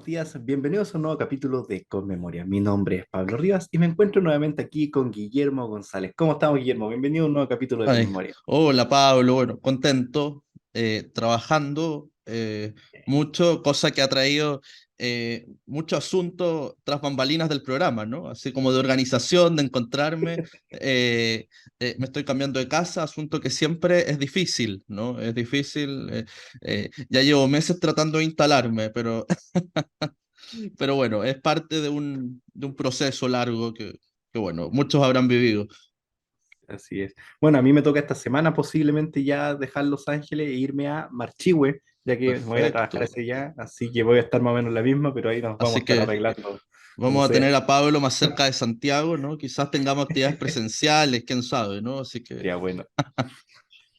buenos días, bienvenidos a un nuevo capítulo de Conmemoria. Mi nombre es Pablo Rivas y me encuentro nuevamente aquí con Guillermo González. ¿Cómo estamos, Guillermo? Bienvenido a un nuevo capítulo de Ay, Conmemoria. hola Pablo, bueno, contento, trabajando mucho, cosa que ha traído mucho asunto tras bambalinas del programa, ¿no? Así como de organización, de encontrarme. Me estoy cambiando de casa, asunto que siempre es difícil, ¿no? Es difícil. Ya llevo meses tratando de instalarme, pero bueno, es parte de un proceso largo que, bueno, muchos habrán vivido. Así es. Bueno, a mí me toca esta semana posiblemente ya dejar Los Ángeles e irme a Marchihue, ya que me voy a trabajar Perfecto. ese día, así que voy a estar más o menos la misma, pero ahí nos vamos a Así estar que arreglando como vamos a sea. tener a Pablo más cerca de Santiago, ¿no? Quizás tengamos actividades presenciales, quién sabe, ¿no? Así que Estaría bueno.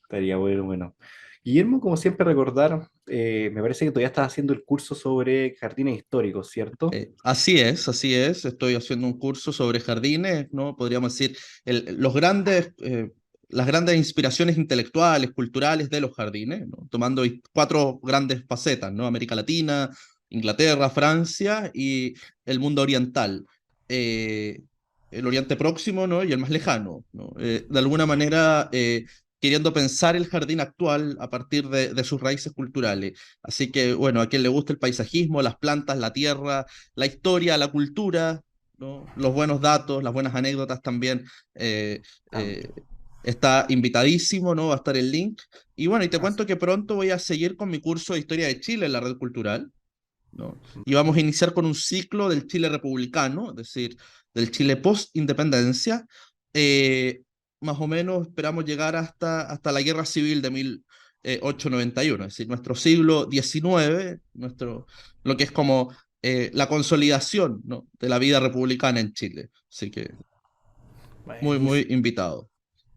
Estaría bueno, bueno. Guillermo, como siempre recordar, me parece que todavía estás haciendo el curso sobre jardines históricos, ¿cierto? así es, así es. Estoy haciendo un curso sobre jardines, ¿no? Podríamos decir, los grandes, las grandes inspiraciones intelectuales, culturales de los jardines, ¿no? Tomando cuatro grandes facetas, ¿no? América Latina, Inglaterra, Francia y el mundo oriental. Eh, el Oriente Próximo, ¿no? Y el más lejano, ¿no? De alguna manera, queriendo pensar el jardín actual a partir de sus raíces culturales. Así que, bueno, a quien le guste el paisajismo, las plantas, la tierra, la historia, la cultura, ¿no? Los buenos datos, las buenas anécdotas también. eh, También. eh, Está invitadísimo, ¿no? Va a estar el link. Y bueno, y te Así. cuento que pronto voy a seguir con mi curso de Historia de Chile en la Red Cultural, ¿no? Y vamos a iniciar con un ciclo del Chile republicano, es decir, del Chile post-independencia. Eh, Más o menos esperamos llegar hasta la Guerra Civil de 1891, es decir, nuestro siglo XIX, lo que es como la consolidación, ¿no? De la vida republicana en Chile. Así que muy, muy Buenísimo. invitado.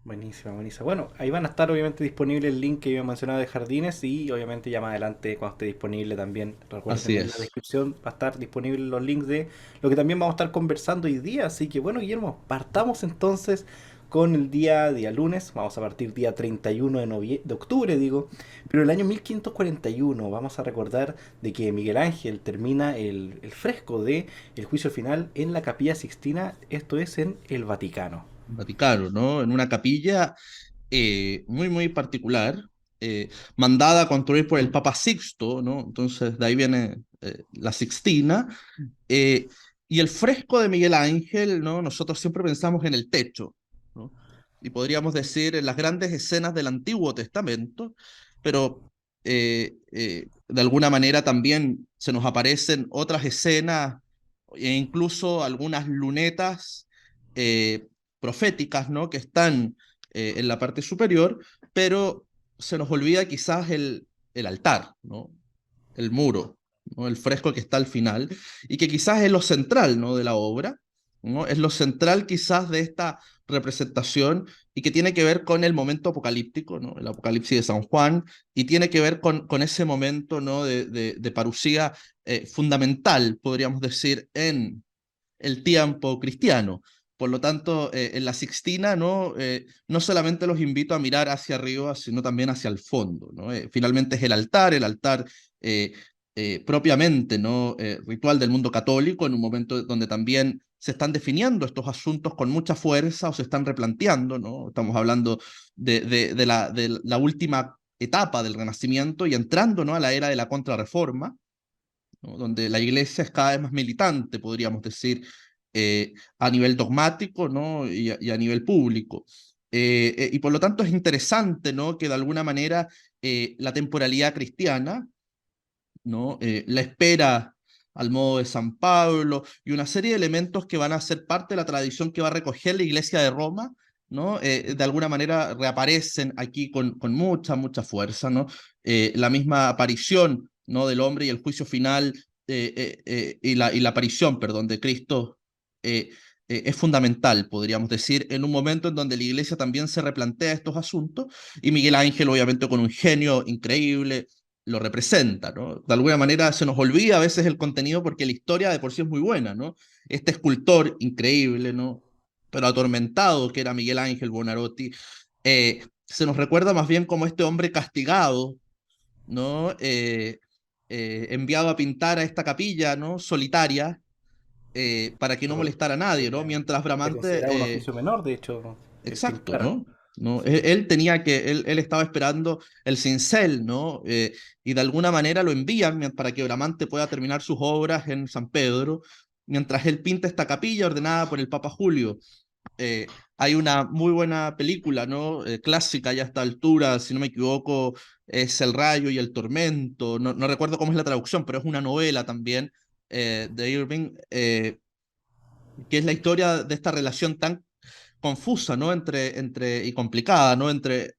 Buenísimo, buenísimo. Bueno, ahí van a estar obviamente disponibles el link que yo mencionaba de jardines y obviamente ya más adelante cuando esté disponible también, recuerden Así en la es. descripción va a estar disponible los links de lo que también vamos a estar conversando hoy día. Así que bueno, Guillermo, partamos entonces con el día lunes. Vamos a partir día 31 de octubre, digo. Pero el año 1541 vamos a recordar de que Miguel Ángel termina el fresco de El juicio final en la Capilla Sixtina, esto es en el Vaticano. Vaticano, ¿no? En una capilla muy, muy particular, mandada a construir por el Papa Sixto, ¿no? Entonces, de ahí viene la Sixtina. eh, y el fresco de Miguel Ángel, ¿no? Nosotros siempre pensamos en el techo, ¿no? Y podríamos decir en las grandes escenas del Antiguo Testamento, pero de alguna manera también se nos aparecen otras escenas e incluso algunas lunetas eh, proféticas, ¿no? Que están en la parte superior, pero se nos olvida quizás el altar, ¿no? El muro, ¿no? El fresco que está al final, y que quizás es lo central, ¿no? De la obra, ¿no? Es lo central quizás de esta representación y que tiene que ver con el momento apocalíptico, ¿no? El Apocalipsis de San Juan, y tiene que ver con ese momento, ¿no? De parusía fundamental, podríamos decir, en el tiempo cristiano. Por lo tanto, en la Sixtina, ¿no? No solamente los invito a mirar hacia arriba, sino también hacia el fondo, ¿no? Finalmente es el altar eh, propiamente, ¿no? Ritual del mundo católico, en un momento donde también se están definiendo estos asuntos con mucha fuerza o se están replanteando, ¿no? Estamos hablando de la última etapa del Renacimiento y entrando, ¿no? A la era de la Contrarreforma, ¿no? Donde la iglesia es cada vez más militante, podríamos decir, a nivel dogmático, ¿no? Y a nivel público. Y por lo tanto es interesante, ¿no? Que de alguna manera la temporalidad cristiana, ¿no? La espera al modo de San Pablo y una serie de elementos que van a ser parte de la tradición que va a recoger la Iglesia de Roma, ¿no? De alguna manera reaparecen aquí con mucha, mucha fuerza, ¿no? La misma aparición, ¿no? Del hombre y el juicio final y la aparición, perdón, de Cristo eh, es fundamental, podríamos decir, en un momento en donde la Iglesia también se replantea estos asuntos y Miguel Ángel, obviamente, con un genio increíble, lo representa, ¿no? De alguna manera se nos olvida a veces el contenido porque la historia de por sí es muy buena, ¿no? Este escultor increíble, ¿no? Pero atormentado que era Miguel Ángel Buonarroti, se nos recuerda más bien como este hombre castigado, ¿no? enviado a pintar a esta capilla, ¿no? Solitaria, para que no Lo- molestara a nadie, ¿no? Mientras Se consideraba un Bramante, oficio menor, de hecho, el exacto, pintar. ¿no? ¿No? Sí. Él tenía que, él estaba esperando el cincel, ¿no? Y de alguna manera lo envían para que Bramante pueda terminar sus obras en San Pedro, mientras él pinta esta capilla ordenada por el Papa Julio. Hay una muy buena película, ¿no? Clásica ya a esta altura, si no me equivoco, es El Rayo y el Tormento. No, no recuerdo cómo es la traducción, pero es una novela también de Irving, que es la historia de esta relación tan confusa, ¿no? Y complicada, ¿no? Entre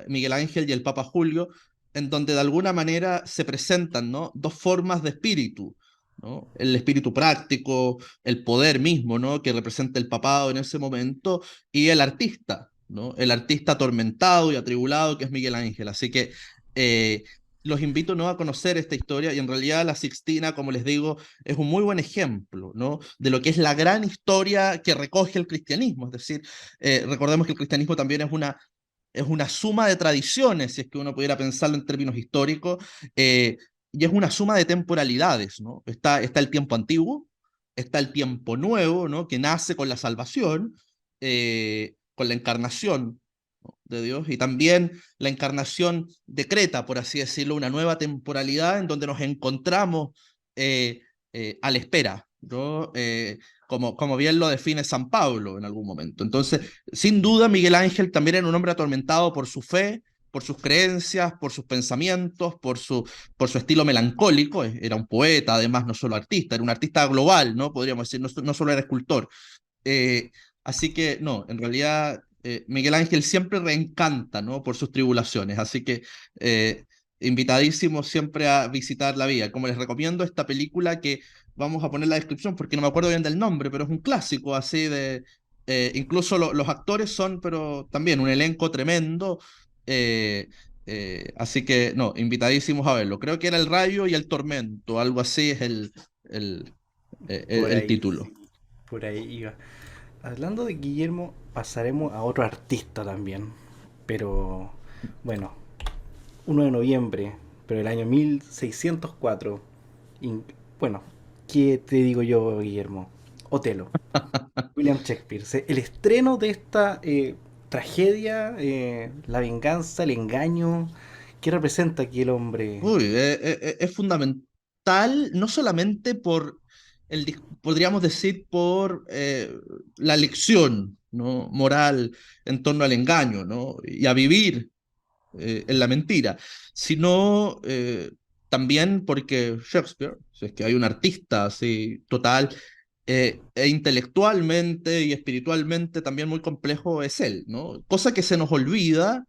Miguel Ángel y el Papa Julio, en donde de alguna manera se presentan, ¿no? Dos formas de espíritu, ¿no? El espíritu práctico, el poder mismo, ¿no? Que representa el papado en ese momento, y el artista, ¿no? El artista atormentado y atribulado que es Miguel Ángel. Así que eh, los invito, ¿no? A conocer esta historia, y en realidad la Sixtina, como les digo, es un muy buen ejemplo, ¿no? De lo que es la gran historia que recoge el cristianismo. Es decir, recordemos que el cristianismo también es una suma de tradiciones, si es que uno pudiera pensarlo en términos históricos, y es una suma de temporalidades, ¿no? Está el tiempo antiguo, está el tiempo nuevo, ¿no? Que nace con la salvación, con la encarnación, ¿no? De Dios, y también la encarnación decreta, por así decirlo, una nueva temporalidad en donde nos encontramos eh, a la espera, ¿no? Como bien lo define San Pablo en algún momento. Entonces, sin duda, Miguel Ángel también era un hombre atormentado por su fe, por sus creencias, por sus pensamientos, por su estilo melancólico. Era un poeta, además, no solo artista, era un artista global, ¿no? Podríamos decir, no, no solo era escultor. Eh, Así que, no, en realidad, Miguel Ángel siempre reencanta, ¿no? Por sus tribulaciones. Así que, eh, invitadísimo siempre a visitar la vía. Como les recomiendo esta película que vamos a poner en la descripción porque no me acuerdo bien del nombre, pero es un clásico así de... incluso los actores son, pero también un elenco tremendo. eh, Así que, no, invitadísimos a verlo. Creo que era El Rayo y el Tormento, algo así es el, Por el ahí, título. sí, por ahí iba. Hablando de Guillermo, pasaremos a otro artista también. Pero, bueno, 1 de noviembre, pero el año 1604. in- bueno, ¿qué te digo yo, Guillermo? Otelo. William Shakespeare. El estreno de esta tragedia, la venganza, el engaño. ¿Qué representa aquí el hombre? Uy, es fundamental, no solamente por podríamos decir, por la lección, ¿no? Moral en torno al engaño, ¿no? Y a vivir en la mentira, sino también porque Shakespeare, si es que hay un artista así total, e intelectualmente y espiritualmente también muy complejo es él, ¿no? Cosa que se nos olvida.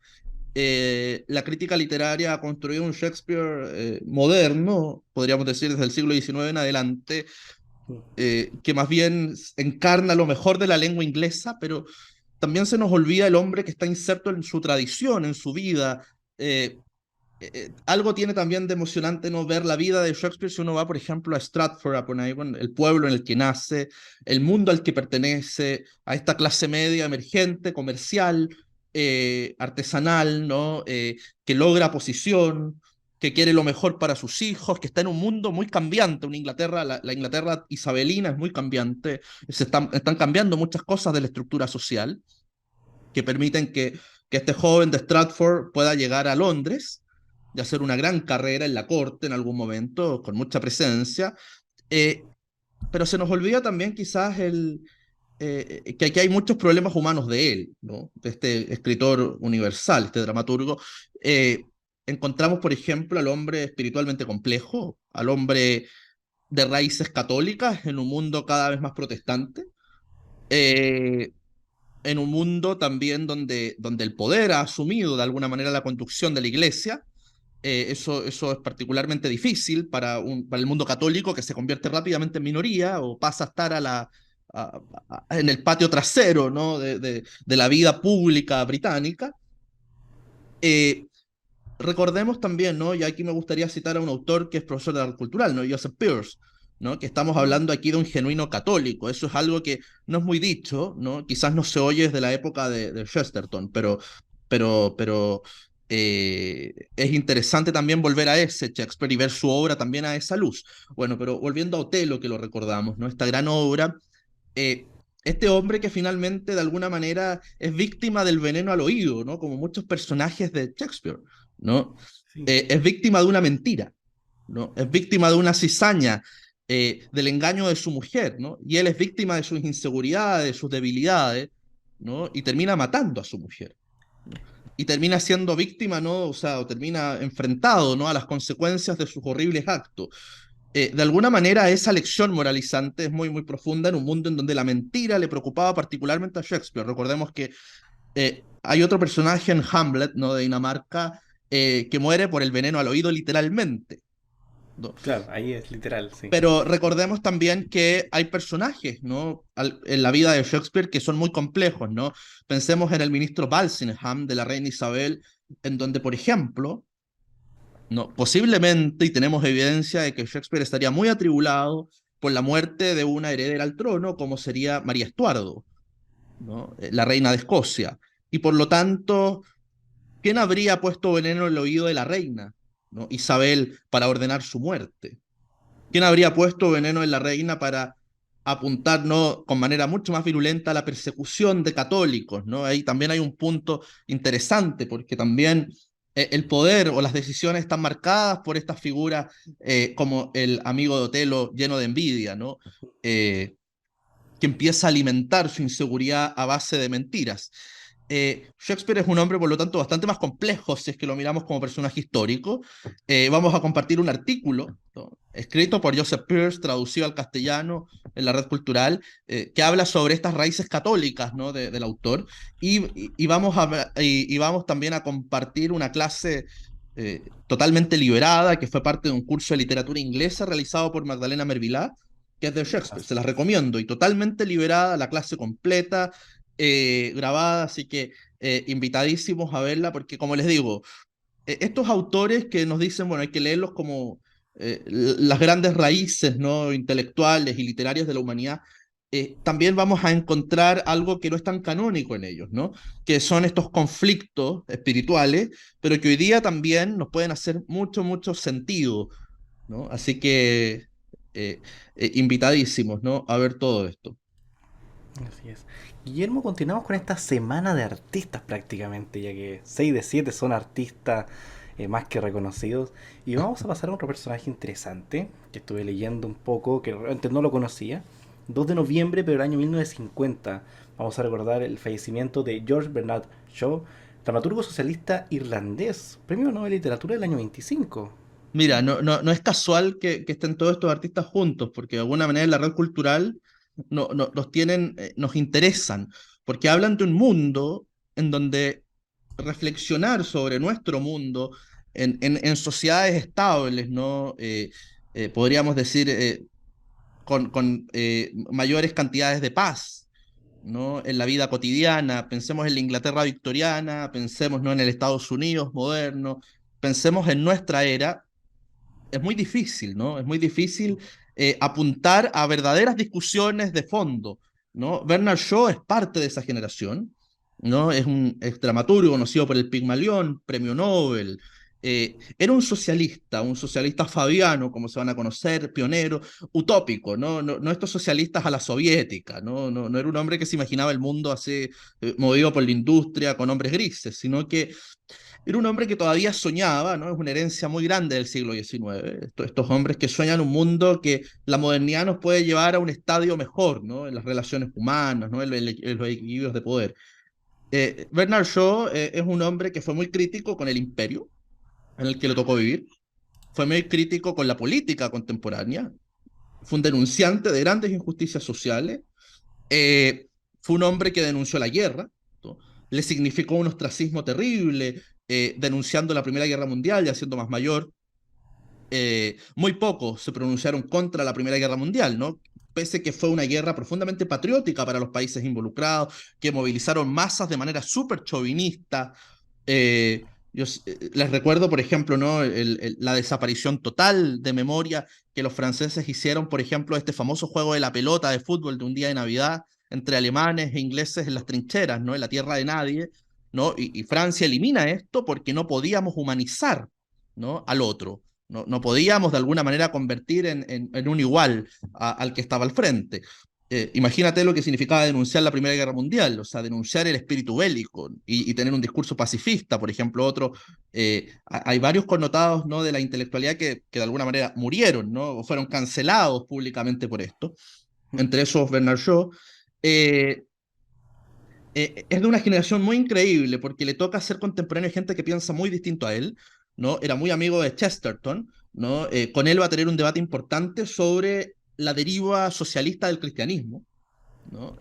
La crítica literaria ha construido un Shakespeare moderno, podríamos decir desde el siglo XIX en adelante, que más bien encarna lo mejor de la lengua inglesa, pero también se nos olvida el hombre que está inserto en su tradición, en su vida. Eh, Algo tiene también de emocionante no ver la vida de Shakespeare si uno va, por ejemplo, a Stratford upon Avon, el pueblo en el que nace, el mundo al que pertenece, a esta clase media emergente, comercial, artesanal, ¿no? Que logra posición, que quiere lo mejor para sus hijos, que está en un mundo muy cambiante. Una Inglaterra, la Inglaterra isabelina es muy cambiante, están cambiando muchas cosas de la estructura social que permiten que este joven de Stratford pueda llegar a Londres y hacer una gran carrera en la corte en algún momento, con mucha presencia. Eh, pero se nos olvida también quizás que aquí hay muchos problemas humanos de él, ¿no? De este escritor universal, este dramaturgo. Eh, Encontramos, por ejemplo, al hombre espiritualmente complejo, al hombre de raíces católicas en un mundo cada vez más protestante. Eh, en un mundo también donde el poder ha asumido de alguna manera la conducción de la iglesia. Eso es particularmente difícil para el mundo católico, que se convierte rápidamente en minoría o pasa a estar a, en el patio trasero, ¿no? De la vida pública británica. Eh, Recordemos también, ¿no? Y aquí me gustaría citar a un autor que es profesor de arte cultural, ¿no? Joseph Peirce, ¿no? Que estamos hablando aquí de un genuino católico. Eso es algo que no es muy dicho, ¿no? Quizás no se oye desde la época de Chesterton, pero Es interesante también volver a ese Shakespeare y ver su obra también a esa luz. Bueno, pero volviendo a Otelo, que lo recordamos, ¿no? Esta gran obra, eh, este hombre que finalmente de alguna manera es víctima del veneno al oído, ¿no? Como muchos personajes de Shakespeare, ¿no? Sí. Es víctima de una mentira, ¿no? Es víctima de una cizaña, del engaño de su mujer, ¿no? Y él es víctima de sus inseguridades, de sus debilidades, ¿no? Y termina matando a su mujer, ¿no? Y termina siendo víctima, ¿no? O sea, o termina enfrentado, ¿no? A las consecuencias de sus horribles actos. De alguna manera, esa lección moralizante es muy, muy profunda en un mundo en donde la mentira le preocupaba particularmente a Shakespeare. Recordemos que hay otro personaje en Hamlet, ¿no? De Dinamarca, que muere por el veneno al oído literalmente, ¿no? Claro, ahí es literal, sí. Pero recordemos también que hay personajes, ¿no? En la vida de Shakespeare que son muy complejos, ¿no? Pensemos en el ministro Walsingham de la reina Isabel, en donde, por ejemplo, ¿no? Posiblemente, y tenemos evidencia de que Shakespeare estaría muy atribulado por la muerte de una heredera al trono, como sería María Estuardo, ¿no? La reina de Escocia. Y por lo tanto, ¿quién habría puesto veneno en el oído de la reina, ¿no? Isabel, para ordenar su muerte? ¿Quién habría puesto veneno en la reina para apuntar, ¿no? Con manera mucho más virulenta a la persecución de católicos, ¿no? Ahí también hay un punto interesante, porque también el poder o las decisiones están marcadas por estas figuras, como el amigo de Otelo lleno de envidia, ¿no? Eh, que empieza a alimentar su inseguridad a base de mentiras. Shakespeare es un hombre, por lo tanto, bastante más complejo si es que lo miramos como personaje histórico. Vamos a compartir un artículo, ¿no? Escrito por Joseph Peirce, traducido al castellano en la red cultural, que habla sobre estas raíces católicas, ¿no? Del autor. Y vamos también a compartir una clase totalmente liberada, que fue parte de un curso de literatura inglesa realizado por Magdalena Mervilá, que es de Shakespeare. Se las recomiendo y totalmente liberada, la clase completa, grabada, así que invitadísimos a verla, porque como les digo, estos autores que nos dicen, bueno, hay que leerlos como las grandes raíces, ¿no? Intelectuales y literarias de la humanidad. También vamos a encontrar algo que no es tan canónico en ellos, ¿no? Que son estos conflictos espirituales, pero que hoy día también nos pueden hacer mucho, mucho sentido, ¿no? Así que eh, invitadísimos, ¿no? A ver todo esto. Así es. Guillermo, continuamos con esta semana de artistas prácticamente, ya que 6 de 7 son artistas más que reconocidos. Y vamos a pasar a otro personaje interesante, que estuve leyendo un poco, que realmente no lo conocía. 2 de noviembre, pero del año 1950. Vamos a recordar el fallecimiento de George Bernard Shaw, dramaturgo socialista irlandés, premio Nobel de Literatura del año 25. Mira, no es casual que estén todos estos artistas juntos, porque de alguna manera en la red cultural nos tienen, nos interesan, porque hablan de un mundo en donde reflexionar sobre nuestro mundo en sociedades estables, ¿no? Podríamos decir, con mayores cantidades de paz, ¿no? En la vida cotidiana. Pensemos en la Inglaterra victoriana, pensemos, ¿no? En el Estados Unidos moderno, pensemos en nuestra era. Es muy difícil, ¿no? Es muy difícil apuntar a verdaderas discusiones de fondo, ¿no? Bernard Shaw es parte de esa generación, ¿no? Es dramaturgo conocido por el Pigmalión, premio Nobel. Era un socialista fabiano, como se van a conocer, pionero, utópico, ¿no? No estos socialistas a la soviética, ¿no? Era un hombre que se imaginaba el mundo así, movido por la industria, con hombres grises, sino que era un hombre que todavía soñaba, ¿no? Es una herencia muy grande del siglo XIX. Estos hombres que sueñan un mundo que la modernidad nos puede llevar a un estadio mejor, ¿no? En las relaciones humanas, ¿no? En los equilibrios de poder. Bernard Shaw es un hombre que fue muy crítico con el imperio en el que le tocó vivir, fue muy crítico con la política contemporánea, fue un denunciante de grandes injusticias sociales, eh, fue un hombre que denunció la guerra, ¿no? Le significó un ostracismo terrible, denunciando la Primera Guerra Mundial, ya siendo más mayor. Muy pocos se pronunciaron contra la Primera Guerra Mundial, ¿no? Pese que fue una guerra profundamente patriótica para los países involucrados, que movilizaron masas de manera súper chauvinista. Les recuerdo, por ejemplo, ¿no? La desaparición total de memoria que los franceses hicieron, por ejemplo, este famoso juego de la pelota de fútbol de un día de Navidad entre alemanes e ingleses en las trincheras, ¿no? En la tierra de nadie, ¿no? Y Francia elimina esto porque no podíamos humanizar, ¿no? Al otro. No, no podíamos de alguna manera convertir en un igual al que estaba al frente. Imagínate lo que significaba denunciar la Primera Guerra Mundial, o sea, denunciar el espíritu bélico y tener un discurso pacifista, por ejemplo, otro. Hay varios connotados, ¿no? De la intelectualidad que de alguna manera murieron, ¿no? O fueron cancelados públicamente por esto, entre esos Bernard Shaw. Eh, es de una generación muy increíble porque le toca ser contemporáneo de gente que piensa muy distinto a él, ¿no? Era muy amigo de Chesterton, ¿no? Con él va a tener un debate importante sobre la deriva socialista del cristianismo, ¿no?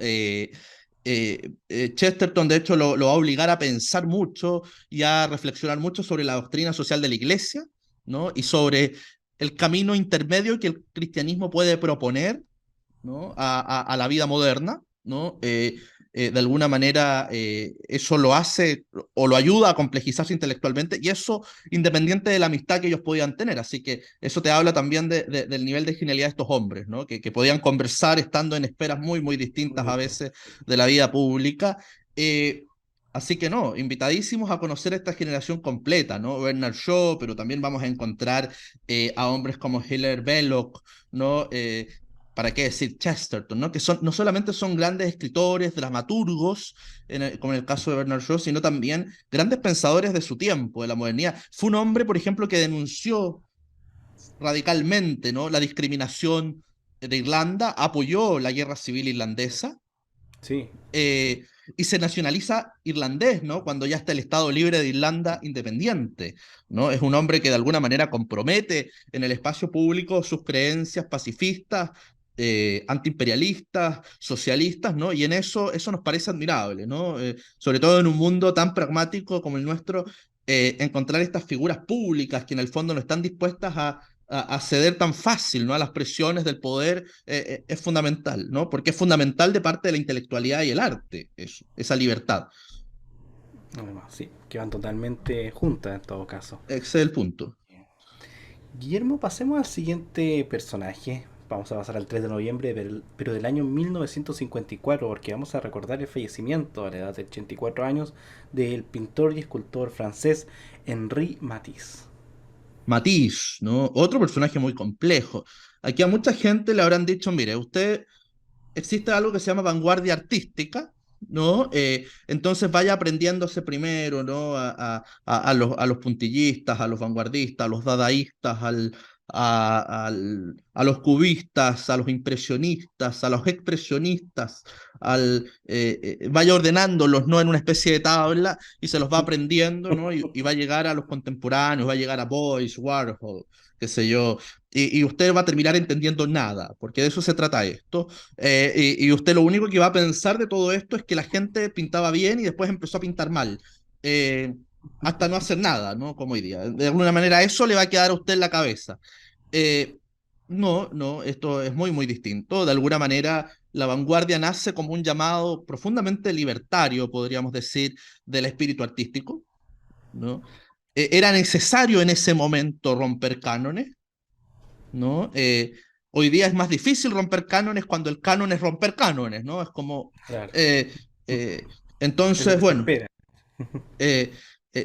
Chesterton, de hecho, lo va a obligar a pensar mucho y a reflexionar mucho sobre la doctrina social de la Iglesia, ¿no? Y sobre el camino intermedio que el cristianismo puede proponer, ¿no? A la vida moderna, ¿no? De alguna manera eso lo hace o lo ayuda a complejizarse intelectualmente y eso independiente de la amistad que ellos podían tener. Así que eso te habla también del nivel de genialidad de estos hombres, ¿no? Que podían conversar estando en esferas muy, muy distintas a veces de la vida pública. Eh, Así que no, invitadísimos a conocer esta generación completa, ¿no? Bernard Shaw, pero también vamos a encontrar a hombres como Hilaire Belloc, ¿no? ¿Para qué decir Chesterton? ¿No? Que no solamente son grandes escritores, dramaturgos, como en el caso de Bernard Shaw, sino también grandes pensadores de su tiempo, de la modernidad. Fue un hombre, por ejemplo, que denunció radicalmente, ¿no? La discriminación de Irlanda, apoyó la guerra civil irlandesa, Sí. eh, y se nacionaliza irlandés, ¿no? Cuando ya está el Estado libre de Irlanda independiente, ¿no? Es un hombre que de alguna manera compromete en el espacio público sus creencias pacifistas, antiimperialistas, socialistas, ¿no? Y en eso nos parece admirable, ¿no? Sobre todo en un mundo tan pragmático como el nuestro, encontrar estas figuras públicas que en el fondo no están dispuestas a ceder tan fácil, ¿no? A las presiones del poder es fundamental, ¿no? Porque es fundamental de parte de la intelectualidad y el arte, eso, esa libertad. Además, sí, que van totalmente juntas en todo caso. Ese es el punto. Guillermo, pasemos al siguiente personaje. Vamos a pasar al 3 de noviembre, pero del año 1954, porque vamos a recordar el fallecimiento a la edad de 84 años del pintor y escultor francés Henri Matisse. Matisse, ¿no? Otro personaje muy complejo. Aquí a mucha gente le habrán dicho, mire, usted existe algo que se llama vanguardia artística, ¿no? Entonces vaya aprendiéndose primero, ¿no? A los puntillistas, a los vanguardistas, a los dadaístas, a los cubistas, a los impresionistas, a los expresionistas, vaya ordenándolos, ¿no? En una especie de tabla y se los va aprendiendo, ¿no? Y va a llegar a los contemporáneos, va a llegar a Boyce, Warhol, qué sé yo, y usted va a terminar entendiendo nada, porque de eso se trata esto. Y usted lo único que va a pensar de todo esto es que la gente pintaba bien y después empezó a pintar mal, eh, hasta no hacer nada, ¿no? Como hoy día. De alguna manera eso le va a quedar a usted en la cabeza. Eh, no, no, esto es muy, muy distinto. De alguna manera la vanguardia nace como un llamado profundamente libertario, podríamos decir, del espíritu artístico, ¿no? Era necesario en ese momento romper cánones, ¿no? Hoy día es más difícil romper cánones cuando el canon es romper cánones, ¿no? Es como... Claro, eh, eh, es lo entonces, que se bueno, espera. eh,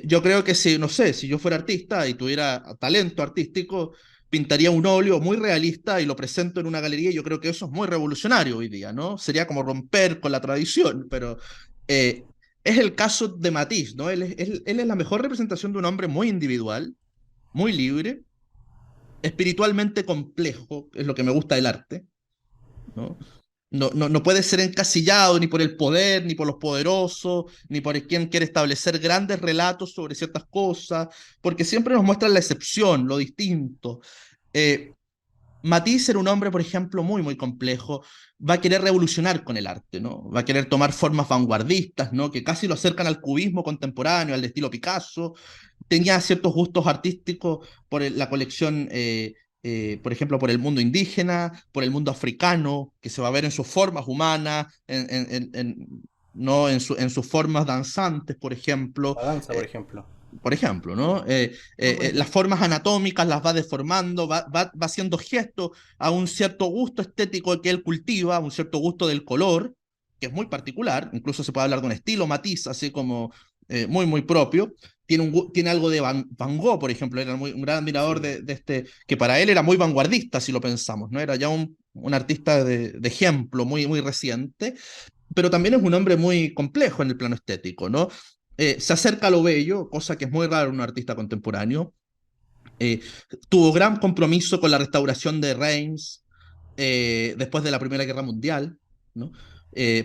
yo creo que si, no sé, si yo fuera artista y tuviera talento artístico, pintaría un óleo muy realista y lo presento en una galería y yo creo que eso es muy revolucionario hoy día, ¿no? Sería como romper con la tradición, pero es el caso de Matisse, ¿no? Él es la mejor representación de un hombre muy individual, muy libre, espiritualmente complejo, es lo que me gusta del arte, ¿no? No puede ser encasillado ni por el poder, ni por los poderosos, ni por quien quiere establecer grandes relatos sobre ciertas cosas, porque siempre nos muestran la excepción, lo distinto. Eh, Matisse era un hombre, por ejemplo, muy, muy complejo. Va a querer revolucionar con el arte, ¿no? Va a querer tomar formas vanguardistas, ¿no? Que casi lo acercan al cubismo contemporáneo, al de estilo Picasso. Tenía ciertos gustos artísticos por la colección, por ejemplo, por el mundo indígena, por el mundo africano, que se va a ver en sus formas humanas, ¿no? En sus formas danzantes, por ejemplo. La danza, por Eh, ejemplo. por ejemplo, ¿no? No, por Las ejemplo. formas anatómicas las va deformando, va haciendo gestos a un cierto gusto estético que él cultiva, a un cierto gusto del color, que es muy particular, incluso se puede hablar de un estilo matiz, así como muy, muy propio. Tiene algo de Van Gogh, por ejemplo, era un gran admirador Sí. de este, que para él era muy vanguardista, si lo pensamos, ¿no? Era ya un artista de ejemplo muy, muy reciente, pero también es un hombre muy complejo en el plano estético, ¿no? Se acerca a lo bello, cosa que es muy raro en un artista contemporáneo. Eh, Tuvo gran compromiso con la restauración de Reims después de la Primera Guerra Mundial, ¿no?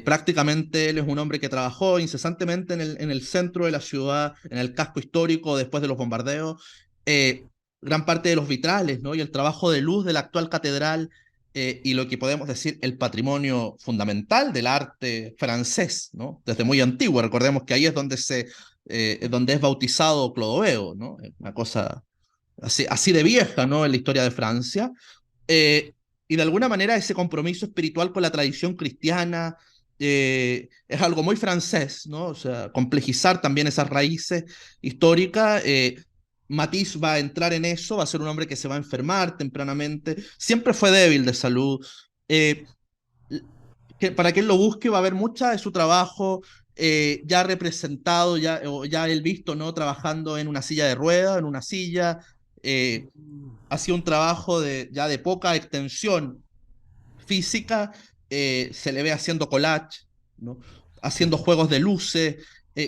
Prácticamente él es un hombre que trabajó incesantemente en el centro de la ciudad, en el casco histórico después de los bombardeos. Eh, Gran parte de los vitrales, ¿no? Y el trabajo de luz de la actual catedral y lo que podemos decir el patrimonio fundamental del arte francés, ¿no? Desde muy antiguo. Recordemos que ahí es donde es bautizado Clodoveo, ¿no? Una cosa así de vieja, ¿no? En la historia de Francia. Eh, y de alguna manera ese compromiso espiritual con la tradición cristiana es algo muy francés, ¿no? O sea, complejizar también esas raíces históricas. Matisse va a entrar en eso, va a ser un hombre que se va a enfermar tempranamente, siempre fue débil de salud. Eh, que para quien lo busque va a haber mucha de su trabajo ya representado, o ya él visto, ¿no? Trabajando en una silla de ruedas, en una silla. Eh, ha sido un trabajo ya de poca extensión física, se le ve haciendo collage, ¿no? Haciendo juegos de luces,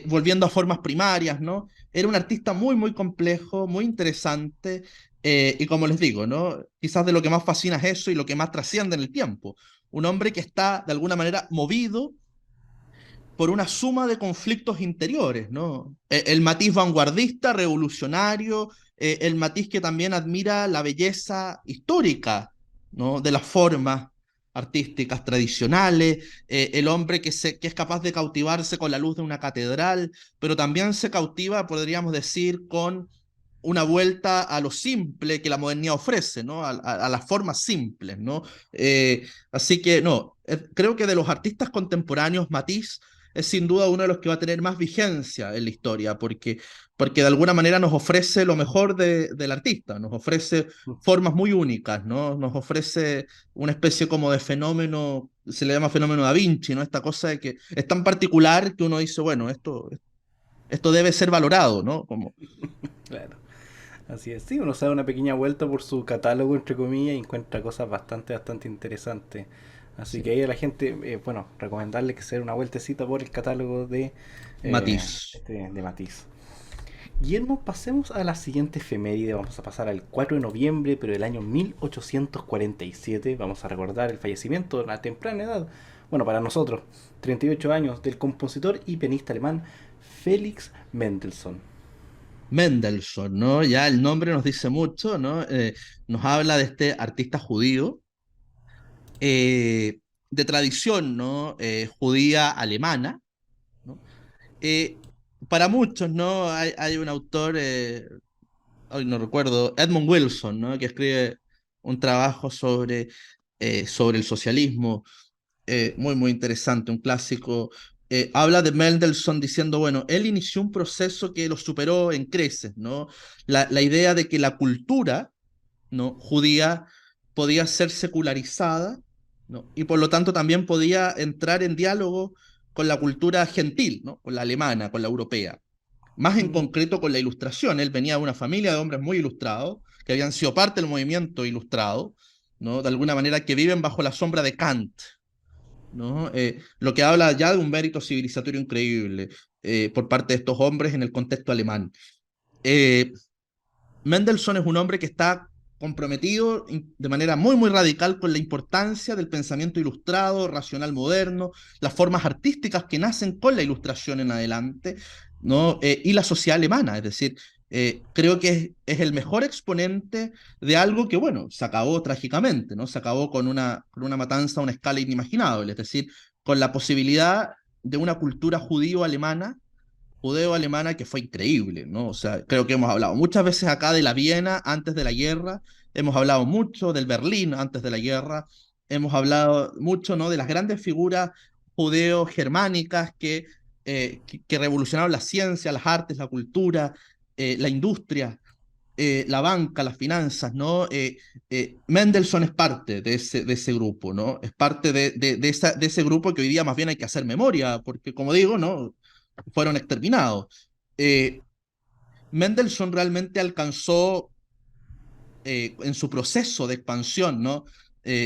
volviendo a formas primarias, ¿no? Era un artista muy, muy complejo, muy interesante, y como les digo, ¿no? Quizás de lo que más fascina es eso y lo que más trasciende en el tiempo. Un hombre que está de alguna manera movido por una suma de conflictos interiores, ¿no? El matiz vanguardista, revolucionario, el matiz que también admira la belleza histórica, ¿no? De las formas artísticas tradicionales, el hombre que es capaz de cautivarse con la luz de una catedral, pero también se cautiva, podríamos decir, con una vuelta a lo simple que la modernidad ofrece, ¿no? A las formas simples, ¿no? Así que, no, creo que de los artistas contemporáneos, Matisse es sin duda uno de los que va a tener más vigencia en la historia, porque de alguna manera nos ofrece lo mejor del artista, nos ofrece formas muy únicas, ¿no? Nos ofrece una especie como de fenómeno, se le llama fenómeno Da Vinci, ¿no? Esta cosa de que es tan particular que uno dice, bueno, esto debe ser valorado, ¿no? Como, Claro. Así es, sí, uno se da una pequeña vuelta por su catálogo, entre comillas, y encuentra cosas bastante interesantes. Así sí, que ahí a la gente, bueno, recomendarle que se dé una vueltecita por el catálogo Matisse. de Matisse. Guillermo, pasemos a la siguiente efeméride. Vamos a pasar al 4 de noviembre, pero del año 1847. Vamos a recordar el fallecimiento a una temprana edad, bueno, para nosotros, 38 años, del compositor y pianista alemán Felix Mendelssohn. Mendelssohn, ¿no? Ya el nombre nos dice mucho, ¿no? Nos habla de este artista judío de tradición, ¿no? Judía alemana, ¿no? Eh, para muchos, ¿no? Hay un autor, hoy no recuerdo, Edmund Wilson, ¿no? Que escribe un trabajo sobre el socialismo, muy, muy interesante, un clásico. Habla de Mendelssohn diciendo, bueno, él inició un proceso que lo superó en creces, ¿no? La idea de que la cultura, ¿no? Judía podía ser secularizada, ¿no? Y por lo tanto también podía entrar en diálogo con la cultura gentil, ¿no? Con la alemana, con la europea. Más en Mm, concreto con la ilustración. Él venía de una familia de hombres muy ilustrados, que habían sido parte del movimiento ilustrado, ¿no? De alguna manera que viven bajo la sombra de Kant, ¿no? Lo que habla ya de un mérito civilizatorio increíble por parte de estos hombres en el contexto alemán. Eh, Mendelssohn es un hombre que está comprometido de manera muy, muy radical con la importancia del pensamiento ilustrado, racional moderno, las formas artísticas que nacen con la ilustración en adelante, ¿no? Y la sociedad alemana, es decir, creo que es el mejor exponente de algo que, bueno, se acabó trágicamente, ¿no? Se acabó con una matanza a una escala inimaginable, es decir, con la posibilidad de una cultura judío-alemana judeo-alemana que fue increíble, ¿no? O sea, creo que hemos hablado muchas veces acá de la Viena antes de la guerra, hemos hablado mucho del Berlín antes de la guerra, hemos hablado mucho, ¿no? De las grandes figuras judeo-germánicas que revolucionaron la ciencia, las artes, la cultura, la industria, la banca, las finanzas, ¿no? Mendelssohn es parte de ese grupo, ¿no? Es parte de ese grupo que hoy día más bien hay que hacer memoria, porque como digo, ¿no? fueron exterminados. Eh, Mendelssohn realmente alcanzó en su proceso de expansión, ¿no?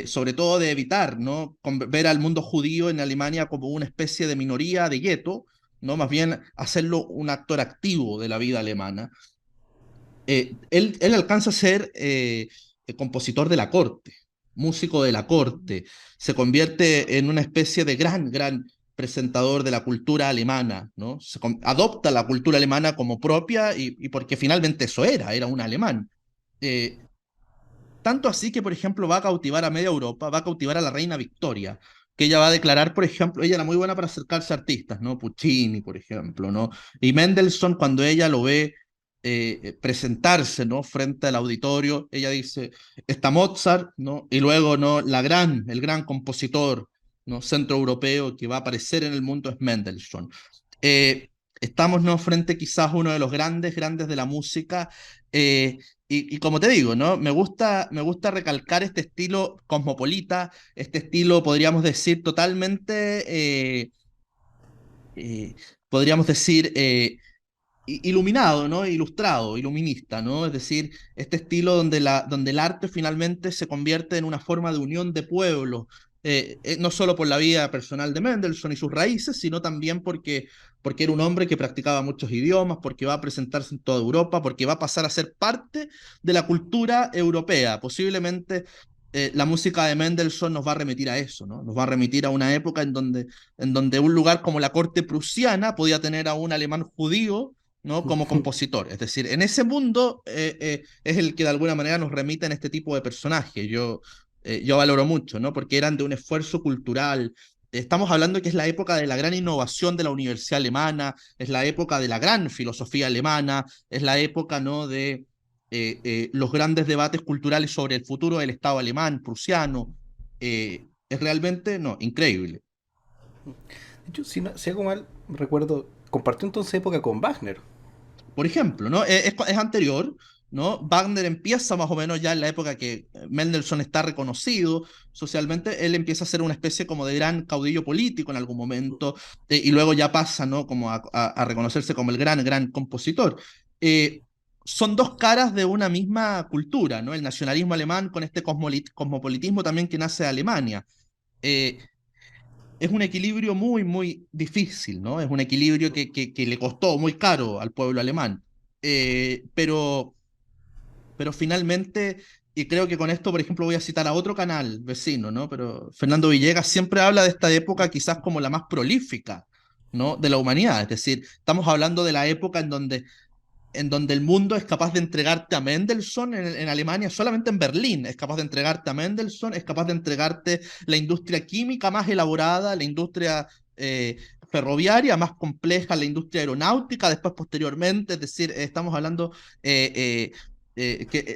Sobre todo de evitar, ¿no? Ver al mundo judío en Alemania como una especie de minoría de gueto, ¿no? Más bien hacerlo un actor activo de la vida alemana. Él alcanza a ser compositor de la corte, músico de la corte, se convierte en una especie de gran presentador de la cultura alemana, ¿no? Adopta la cultura alemana como propia y porque finalmente eso era un alemán. Eh, Tanto así que, por ejemplo, va a cautivar a media Europa, va a cautivar a la reina Victoria, que ella va a declarar, por ejemplo, ella era muy buena para acercarse a artistas, ¿no? Puccini, por ejemplo, ¿no? Y Mendelssohn, cuando ella lo ve presentarse, ¿no? Frente al auditorio, ella dice, está Mozart, ¿no? Y luego, ¿no? El gran compositor, ¿no? Centroeuropeo que va a aparecer en el mundo es Mendelssohn. Eh, Estamos, ¿no? Frente quizás a uno de los grandes de la música. Y como te digo, ¿no? Me gusta recalcar este estilo cosmopolita, este estilo, podríamos decir, totalmente, eh, podríamos decir, iluminado, ¿no? Ilustrado, iluminista, ¿no? Es decir, este estilo donde el arte finalmente se convierte en una forma de unión de pueblos, no solo por la vida personal de Mendelssohn y sus raíces, sino también porque era un hombre que practicaba muchos idiomas, porque va a presentarse en toda Europa, porque va a pasar a ser parte de la cultura europea. Posiblemente la música de Mendelssohn nos va a remitir a eso, ¿no? Nos va a remitir a una época en donde un lugar como la corte prusiana podía tener a un alemán judío, ¿no? Como compositor. Es decir, en ese mundo es el que de alguna manera nos remite en este tipo de personajes. Yo valoro mucho, ¿no? Porque eran de un esfuerzo cultural. Estamos hablando que es la época de la gran innovación de la universidad alemana, es la época de la gran filosofía alemana, es la época, ¿no? De los grandes debates culturales sobre el futuro del Estado alemán, prusiano. Es realmente, no, increíble. De hecho, si hago mal, recuerdo, compartió entonces época con Wagner. Por ejemplo, ¿no? Es anterior, ¿no? Wagner empieza más o menos ya en la época que Mendelssohn está reconocido socialmente, él empieza a ser una especie como de gran caudillo político en algún momento, y luego ya pasa, ¿no? Como a reconocerse como el gran compositor. Eh, Son dos caras de una misma cultura, ¿no? El nacionalismo alemán con este cosmopolitismo también que nace de Alemania. Eh, es un equilibrio muy difícil, ¿no? Es un equilibrio que le costó muy caro al pueblo alemán. Pero finalmente, y creo que con esto, por ejemplo, voy a citar a otro canal vecino, ¿no? Pero Fernando Villegas siempre habla de esta época quizás como la más prolífica, ¿no? De la humanidad. Es decir, estamos hablando de la época en donde el mundo es capaz de entregarte a Mendelssohn en Alemania, solamente en Berlín es capaz de entregarte a Mendelssohn, es capaz de entregarte la industria química más elaborada, la industria ferroviaria más compleja, la industria aeronáutica, después posteriormente, es decir, estamos hablando que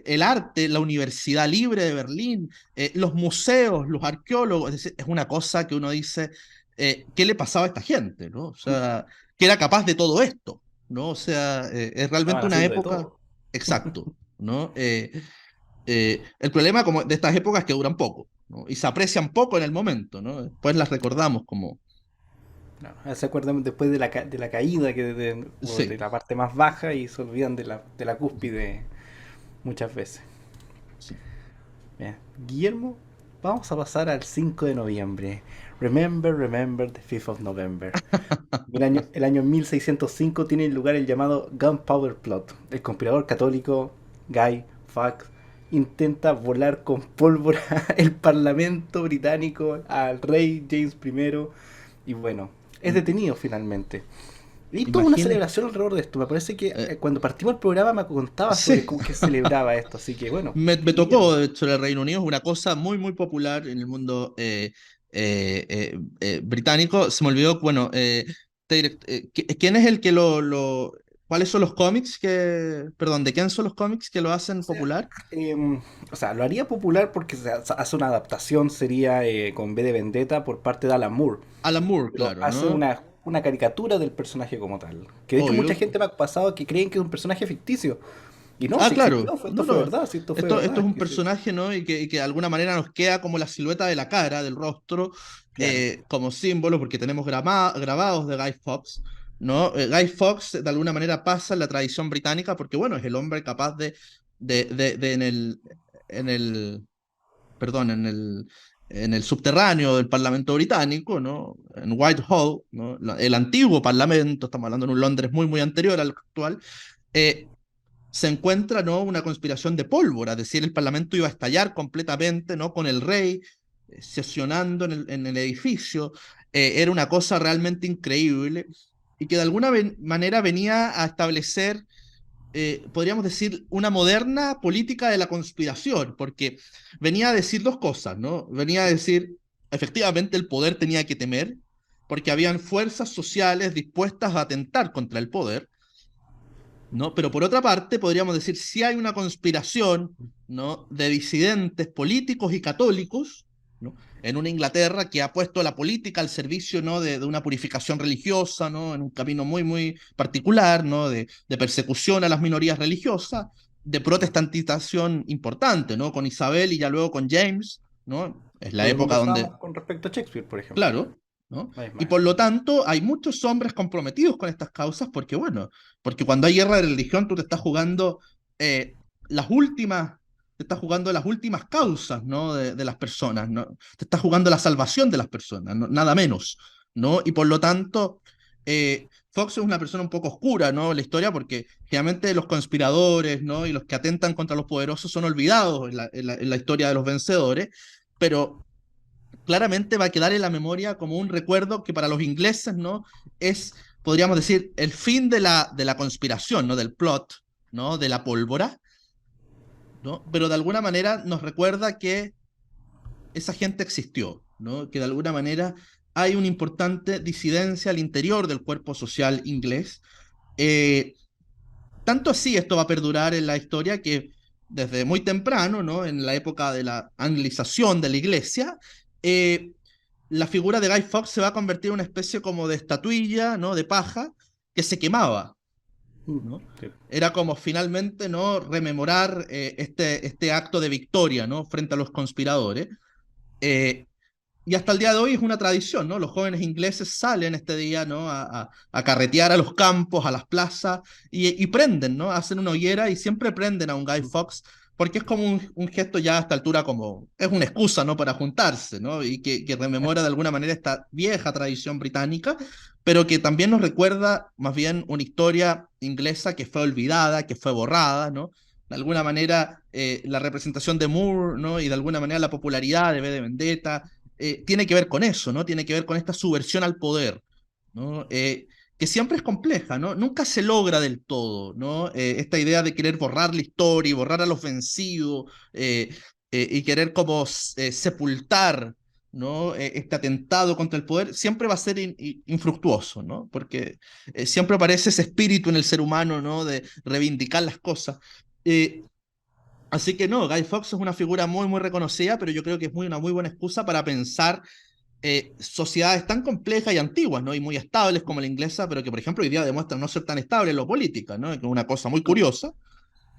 el arte, la Universidad Libre de Berlín, los museos, los arqueólogos, es decir, es una cosa que uno dice, ¿qué le pasaba a esta gente? ¿No? O sea, que era capaz de todo esto. ¿no? O sea, es Estaban realmente una haciendo de época, todo. exacto, ¿no? El problema como de estas épocas es que duran poco, ¿no? Y se aprecian poco en el momento, ¿no? Después las recordamos como, No, se acuerdan después de de la caída o de sí, la parte más baja y se olvidan de la cúspide muchas veces. sí. Bien. Guillermo, vamos a pasar al 5 de noviembre. Remember, remember the 5th of November. El año 1605 tiene lugar el llamado Gunpowder Plot. El conspirador católico Guy Fawkes intenta volar con pólvora el parlamento británico al rey James I y bueno, es Mm, detenido finalmente. Y toda una Imagine, celebración alrededor de esto. Me parece que eh, cuando partimos el programa me contaba sobre sí, cómo que celebraba esto. Así que bueno, me Guillermo. tocó, de hecho, el Reino Unido es una cosa muy popular en el mundo británico. Se me olvidó, bueno, ¿quién es el que ¿cuáles son los cómics perdón, de quién son los cómics que lo O hacen sea, popular? o sea, lo haría popular porque se hace una adaptación, sería con V de Vendetta por parte de Alan Moore. Alan Moore, Pero claro, hace ¿no? una caricatura del personaje como tal. Que de hecho mucha Obvio. gente me ha pasado que creen que es un personaje ficticio. Y no, Ah, si claro. existió, No, esto fue no. verdad, si esto fue Esto es verdad. un personaje, ¿no? Y que de alguna manera nos queda como la silueta de la cara, del rostro, Claro. como símbolo, porque tenemos grabados de Guy Fawkes, ¿no? Guy Fawkes de alguna manera pasa en la tradición británica porque, bueno, es el hombre capaz de en el, perdón, en el subterráneo del Parlamento británico, ¿no? En Whitehall, ¿no? El antiguo Parlamento, estamos hablando de un Londres muy, muy anterior al actual, eh, se encuentra, ¿no? Una conspiración de pólvora, es decir, el Parlamento iba a estallar completamente, ¿no? Con el rey sesionando en el edificio. Era una cosa realmente increíble y que de alguna manera venía a establecer, podríamos decir, una moderna política de la conspiración, porque venía a decir dos cosas, ¿no? Venía a decir, efectivamente, el poder tenía que temer, porque habían fuerzas sociales dispuestas a atentar contra el poder, ¿no? Pero por otra parte, podríamos decir, si hay una conspiración, ¿no? De disidentes políticos y católicos, ¿no? En una Inglaterra que ha puesto la política al servicio, ¿no? De una purificación religiosa, ¿no? En un camino muy, muy particular, ¿no? De persecución a las minorías religiosas, de protestantización importante, ¿no? Con Isabel y ya luego con James, ¿no? Es la Lo que época donde, conversábamos con respecto a Shakespeare, por ejemplo. claro, ¿no? Una vez Y más. por lo tanto, hay muchos hombres comprometidos con estas causas porque, bueno, porque cuando hay guerra de religión, tú te estás jugando las últimas, te estás jugando las últimas causas, ¿no? De las personas, ¿no? Te estás jugando la salvación de las personas, nada menos, ¿no? Y por lo tanto, Fox es una persona un poco oscura, ¿no? En la historia, porque generalmente los conspiradores, ¿no? Y los que atentan contra los poderosos son olvidados en la historia de los vencedores, pero claramente va a quedar en la memoria como un recuerdo que para los ingleses, ¿no? Es, podríamos decir, el fin de la conspiración, ¿no? Del plot, ¿no? De la pólvora, ¿no? Pero de alguna manera nos recuerda que esa gente existió, ¿no? Que de alguna manera hay una importante disidencia al interior del cuerpo social inglés. Eh, Tanto así esto va a perdurar en la historia que desde muy temprano, ¿no? En la época de la anglización de la iglesia, eh, la figura de Guy Fawkes se va a convertir en una especie como de estatuilla, ¿no? De paja que se quemaba, ¿no? Sí. Era como finalmente, ¿no? Rememorar este acto de victoria, ¿no? Frente a los conspiradores. Eh, y hasta el día de hoy es una tradición, ¿no? Los jóvenes ingleses salen este día, ¿no? A carretear a los campos, a las plazas, y prenden, ¿no? Hacen una hoguera y siempre prenden a un Guy Fawkes, porque es como un gesto ya a esta altura como, es una excusa, ¿no? Para juntarse, ¿no? Y que rememora de alguna manera esta vieja tradición británica, pero que también nos recuerda más bien una historia inglesa que fue olvidada, que fue borrada, ¿no? De alguna manera, la representación de Moore, ¿no? Y de alguna manera la popularidad de V de Vendetta, tiene que ver con eso, ¿no? Tiene que ver con esta subversión al poder, ¿no? Que siempre es compleja, ¿no? Nunca se logra del todo, ¿no? Esta idea de querer borrar la historia y borrar a los vencidos y querer como sepultar, ¿no? Este atentado contra el poder siempre va a ser infructuoso, ¿no? Porque siempre aparece ese espíritu en el ser humano, ¿no? De reivindicar las cosas. Eh, Así que no, Guy Fawkes es una figura muy, muy reconocida, pero yo creo que es una muy buena excusa para pensar sociedades tan complejas y antiguas, ¿no? Y muy estables como la inglesa, pero que, por ejemplo, hoy día demuestran no ser tan estables en lo política, ¿no? Que es una cosa muy curiosa.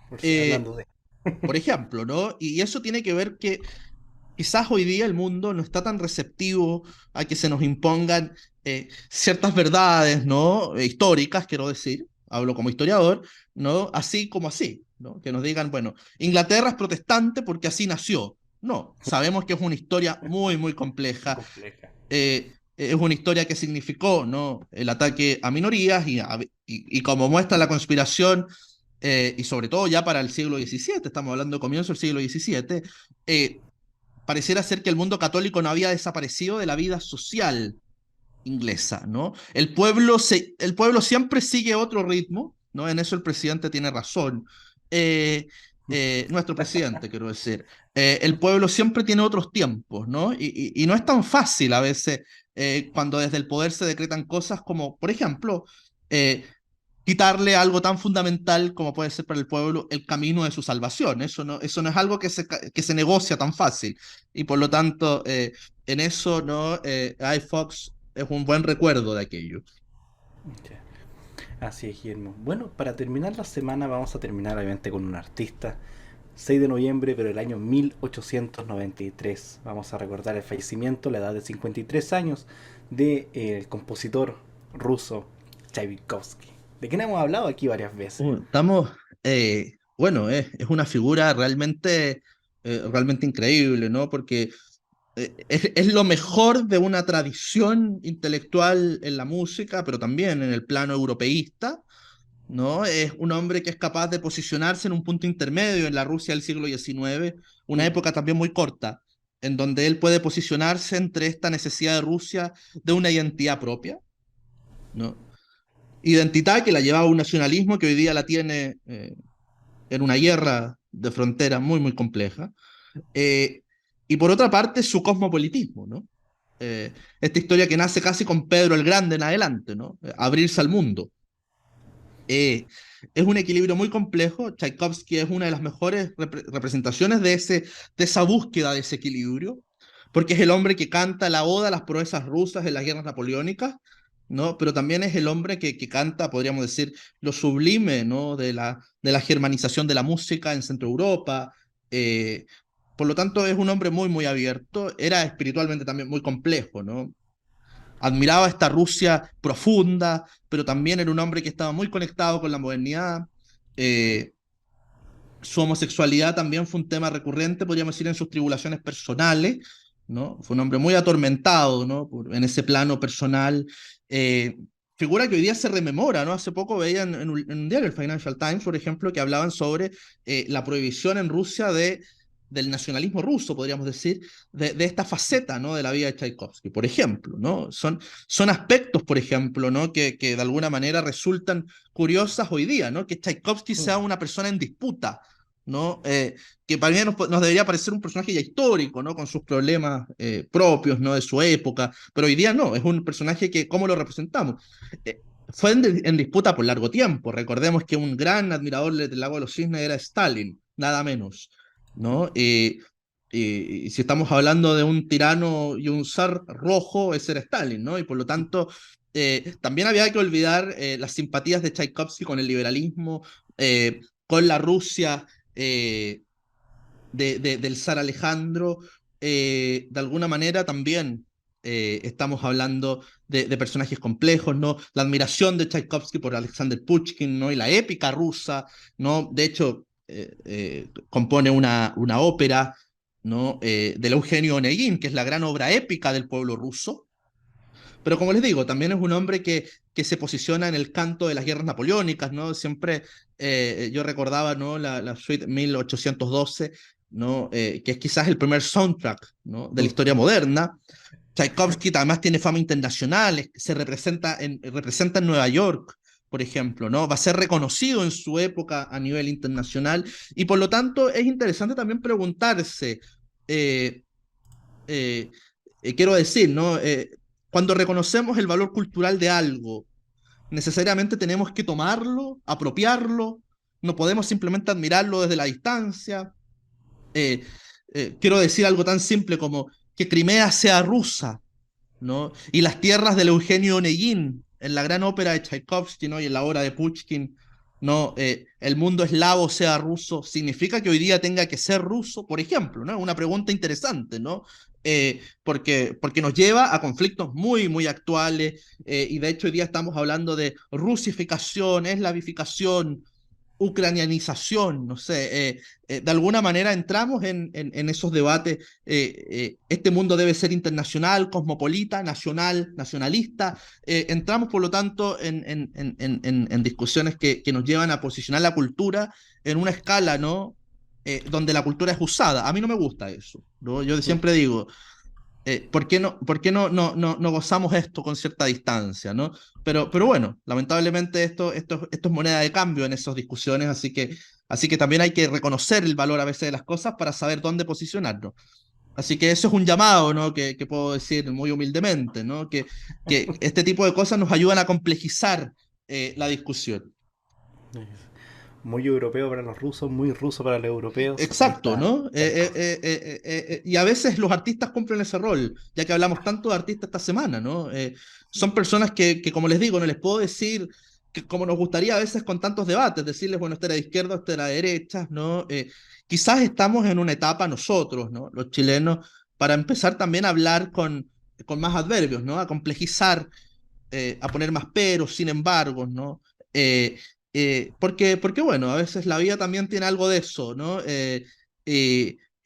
Por si, Eh, hablando de. por ejemplo, ¿no? Y eso tiene que ver que quizás hoy día el mundo no está tan receptivo a que se nos impongan ciertas verdades, ¿no? Históricas, quiero decir, hablo como historiador, ¿no? Así como así, ¿no? Que nos digan, bueno, Inglaterra es protestante porque así nació. No, sabemos que es una historia muy, muy compleja. Compleja. Es una historia que significó, ¿no? El ataque a minorías y como muestra la conspiración, y sobre todo ya para el siglo XVII, estamos hablando de comienzo del siglo XVII, pareciera ser que el mundo católico no había desaparecido de la vida social inglesa, ¿no? El pueblo siempre sigue otro ritmo, ¿no? En eso el presidente tiene razón. Eh, Nuestro presidente, quiero decir. El pueblo siempre tiene otros tiempos, ¿no? Y no es tan fácil a veces cuando desde el poder se decretan cosas como, por ejemplo, eh, quitarle algo tan fundamental como puede ser para el pueblo el camino de su salvación. Eso no es algo que se negocia tan fácil. Y por lo tanto, en eso, ¿no? Guy Fawkes es un buen recuerdo de aquello. Ya. Así es, Guillermo. Bueno, para terminar la semana vamos a terminar obviamente con un artista. 6 de noviembre, pero el año 1893. Vamos a recordar el fallecimiento, la edad de 53 años, del compositor ruso Tchaikovsky. ¿De quién hemos hablado aquí varias veces? Estamos, bueno, es una figura realmente, realmente increíble, ¿no? Porque es lo mejor de una tradición intelectual en la música, pero también en el plano europeísta, ¿no? Es un hombre que es capaz de posicionarse en un punto intermedio en la Rusia del siglo XIX, una Mm. época también muy corta, en donde él puede posicionarse entre esta necesidad de Rusia de una identidad propia, ¿no? Identidad que la llevaba a un nacionalismo que hoy día la tiene en una guerra de frontera muy, muy compleja. Eh, y por otra parte, su cosmopolitismo, ¿no? Esta historia que nace casi con Pedro el Grande en adelante, ¿no? Abrirse al mundo. Eh, es un equilibrio muy complejo. Tchaikovsky es una de las mejores representaciones de esa búsqueda de ese equilibrio, porque es el hombre que canta la oda a las proezas rusas en las guerras napoleónicas, ¿no? Pero también es el hombre que canta, podríamos decir, lo sublime, ¿no? De la germanización de la música en Centro Europa. Eh, por lo tanto, es un hombre muy, muy abierto. Era espiritualmente también muy complejo, ¿no? Admiraba esta Rusia profunda, pero también era un hombre que estaba muy conectado con la modernidad. Eh, Su homosexualidad también fue un tema recurrente, podríamos decir, en sus tribulaciones personales, ¿no? Fue un hombre muy atormentado, ¿no? En ese plano personal. Eh, Figura que hoy día se rememora, ¿no? Hace poco veía en un diario, el Financial Times, por ejemplo, que hablaban sobre la prohibición en Rusia del nacionalismo ruso, podríamos decir, de esta faceta, ¿no? De la vida de Tchaikovsky, por ejemplo, ¿no? Son aspectos, por ejemplo, ¿no? Que de alguna manera resultan curiosas hoy día, ¿no? Que Tchaikovsky sea una persona en disputa, ¿no? Que para mí nos debería parecer un personaje ya histórico, ¿no? Con sus problemas propios, ¿no? De su época, pero hoy día no, es un personaje que, ¿cómo lo representamos? Fue en disputa por largo tiempo. Recordemos que un gran admirador del Lago de los Cisnes era Stalin, nada menos, ¿no? Y si estamos hablando de un tirano y un zar rojo, ese era Stalin, ¿no? Y por lo tanto, también había que olvidar las simpatías de Tchaikovsky con el liberalismo, con la Rusia eh, del zar Alejandro. De alguna manera también estamos hablando de personajes complejos, ¿no? La admiración de Tchaikovsky por Alexander Pushkin, ¿no? Y la épica rusa, ¿no? De hecho, compone una ópera, ¿no? Del Eugenio Onegin, que es la gran obra épica del pueblo ruso. Pero como les digo, también es un hombre que se posiciona en el canto de las guerras napoleónicas, ¿no? Siempre yo recordaba, ¿no? La suite 1812, ¿no? Que es quizás el primer soundtrack, ¿no? De la historia moderna. Tchaikovsky además tiene fama internacional, se representa en Nueva York, por ejemplo, ¿no? Va a ser reconocido en su época a nivel internacional y por lo tanto es interesante también preguntarse, eh, eh, quiero decir, ¿no? Cuando reconocemos el valor cultural de algo, necesariamente tenemos que tomarlo, apropiarlo, no podemos simplemente admirarlo desde la distancia. Eh, Quiero decir algo tan simple como que Crimea sea rusa, ¿no? Y las tierras del Eugenio Onegin, en la gran ópera de Tchaikovsky, ¿no? Y en la obra de Pushkin, ¿no? El mundo eslavo sea ruso, ¿significa que hoy día tenga que ser ruso? Por ejemplo, ¿no? Una pregunta interesante, ¿no? Porque nos lleva a conflictos muy, muy actuales, y de hecho hoy día estamos hablando de rusificación, eslavificación, ucranianización, no sé, de alguna manera entramos en esos debates. Este mundo debe ser internacional, cosmopolita, nacional, nacionalista. Entramos, por lo tanto, en discusiones que nos llevan a posicionar la cultura en una escala, ¿no? Donde la cultura es usada. A mí no me gusta eso, ¿no? Yo siempre digo, por qué no gozamos esto con cierta distancia, ¿no? Pero bueno, lamentablemente esto es moneda de cambio en esas discusiones, así que también hay que reconocer el valor a veces de las cosas para saber dónde posicionarnos. Así que eso es un llamado, ¿no? Que puedo decir muy humildemente, ¿no? Que este tipo de cosas nos ayudan a complejizar la discusión. Muy europeo para los rusos, muy ruso para los europeos. Ahí Exacto, está ¿no? Tchaikovsky. Y a veces los artistas cumplen ese rol, ya que hablamos tanto de artistas esta semana, ¿no? Son personas que, como les digo, no les puedo decir que como nos gustaría a veces con tantos debates, decirles, bueno, este era de izquierda, este era de derecha, ¿no? Quizás estamos en una etapa nosotros, ¿no? Los chilenos, para empezar también a hablar con más adverbios, ¿no? A complejizar a poner más peros, sin embargo, ¿no? Porque, bueno, a veces la vida también tiene algo de eso, ¿no?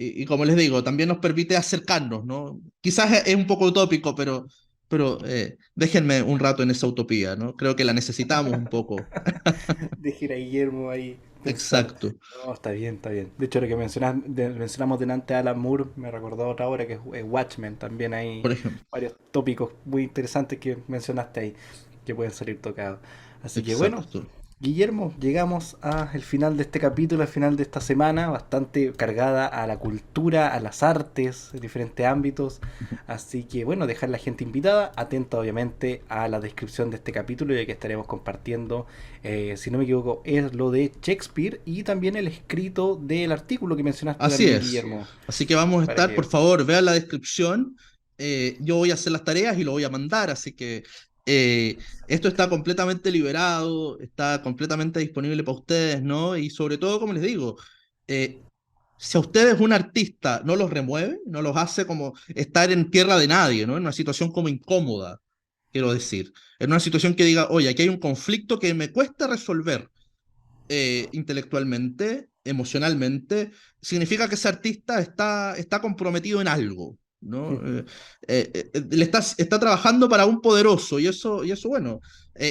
Y como les digo, también nos permite acercarnos, ¿no? Quizás es un poco utópico, pero déjenme un rato en esa utopía, ¿no? Creo que la necesitamos un poco. Deje a Guillermo ahí pensar. Exacto, No, está bien, está bien. De hecho, lo que mencionamos delante a Alan Moore me recordó otra obra que es Watchmen. También hay por ejemplo. varios tópicos muy interesantes que mencionaste ahí que pueden salir tocados. Así que bueno, Exacto. Guillermo, llegamos al final de este capítulo, al final de esta semana, bastante cargada a la cultura, a las artes, en diferentes ámbitos. Así que bueno, dejar la gente invitada, atenta obviamente a la descripción de este capítulo, ya que estaremos compartiendo, si no me equivoco, es lo de Shakespeare y también el escrito del artículo que mencionaste Así también, es. Guillermo, Así que vamos a para estar, por que... favor, vean la descripción. Yo voy a hacer las tareas y lo voy a mandar, así que esto está completamente liberado, está completamente disponible para ustedes, ¿no? Y sobre todo, como les digo, eh, si a ustedes un artista no los remueve, no los hace como estar en tierra de nadie, ¿no? En una situación como incómoda, quiero decir. En una situación que diga, oye, aquí hay un conflicto que me cuesta resolver intelectualmente, emocionalmente, significa que ese artista está comprometido en algo, ¿no? Está trabajando para un poderoso y eso bueno,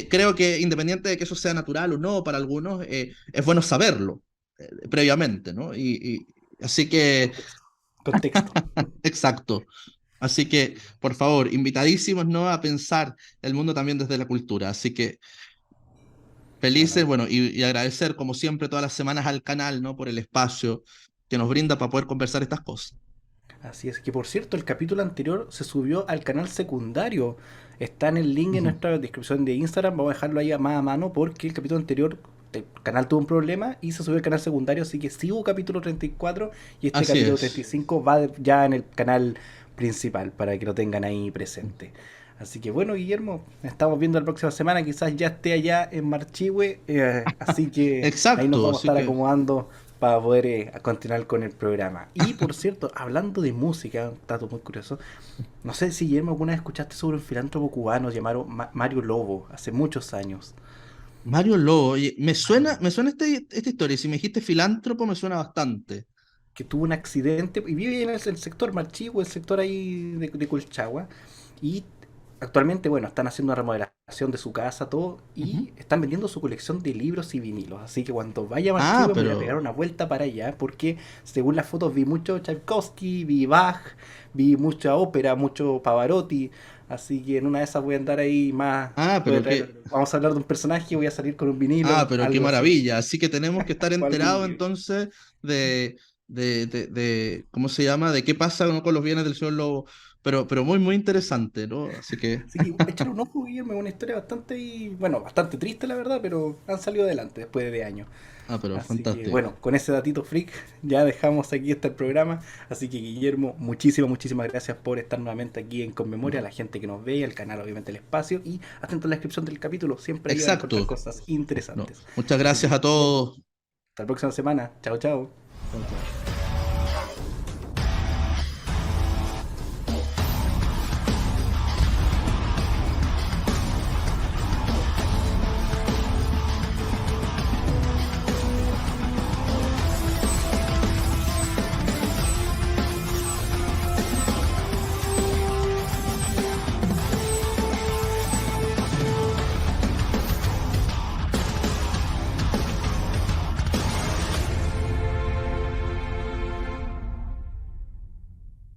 creo que independiente de que eso sea natural o no para algunos, es bueno saberlo previamente, ¿no? Así que, Contexto. Contexto. exacto. Así que, por favor, invitadísimos, ¿no? A pensar el mundo también desde la cultura. Así que felices, Bueno, bueno, y agradecer como siempre todas las semanas al canal, ¿no? Por el espacio que nos brinda para poder conversar estas cosas. así es que por cierto, el capítulo anterior se subió al canal secundario. Está en el link en Ujú. nuestra descripción de Instagram. Vamos a dejarlo ahí más a mano porque el capítulo anterior el canal tuvo un problema y se subió al canal secundario. Así que sí hubo capítulo 34 y este Así capítulo es. 35 va ya en el canal principal para que lo tengan ahí presente. Así que bueno, Guillermo, estamos viendo la próxima semana. Quizás ya esté allá en Marchihue. Así que ahí nos Exacto, vamos a así estar que, acomodando para poder continuar con el programa. Y por cierto, hablando de música, un dato muy curioso, no sé si Guillermo alguna vez escuchaste sobre un filántropo cubano llamado Mario Lobo, hace muchos años. Mario Lobo, oye, me Mario suena, Lobo, me suena esta historia. Si me dijiste filántropo, me suena bastante. que tuvo un accidente y vive en el sector Marchihue, el sector ahí de Colchagua. Y actualmente, bueno, están haciendo una remodelación de su casa, todo, Ujú. y están vendiendo su colección de libros y vinilos. Así que cuando vaya a Ah, Marchihue me voy a pegar pero, una vuelta para allá, porque según las fotos vi mucho Tchaikovsky, vi Bach, vi mucha ópera, mucho Pavarotti. Así que en una de esas voy a andar ahí más. ah, Voy a pero traer, qué, vamos a hablar de un personaje, voy a salir con un vinilo, pero qué algo así. maravilla. Así que tenemos que estar O algún enterados libro. entonces ¿cómo se llama? De qué pasa, ¿no? Con los bienes del señor Lobo. Pero muy, muy interesante, ¿no? Así que, Así que échale un ojo, Guillermo, es una historia bastante, bueno, bastante triste la verdad, pero han salido adelante después de años. pero Así que fantástico. bueno, con ese datito freak ya dejamos aquí este programa. Así que Guillermo, muchísimas, muchísimas gracias por estar nuevamente aquí en Conmemoria, a No, la gente que nos ve, al canal, obviamente el espacio y atento a la descripción del capítulo, siempre ahí van a encontrar exacto. cosas No, interesantes. muchas Así gracias que a Guillermo, todos. hasta la próxima semana. Chao, chao. Chao, chao.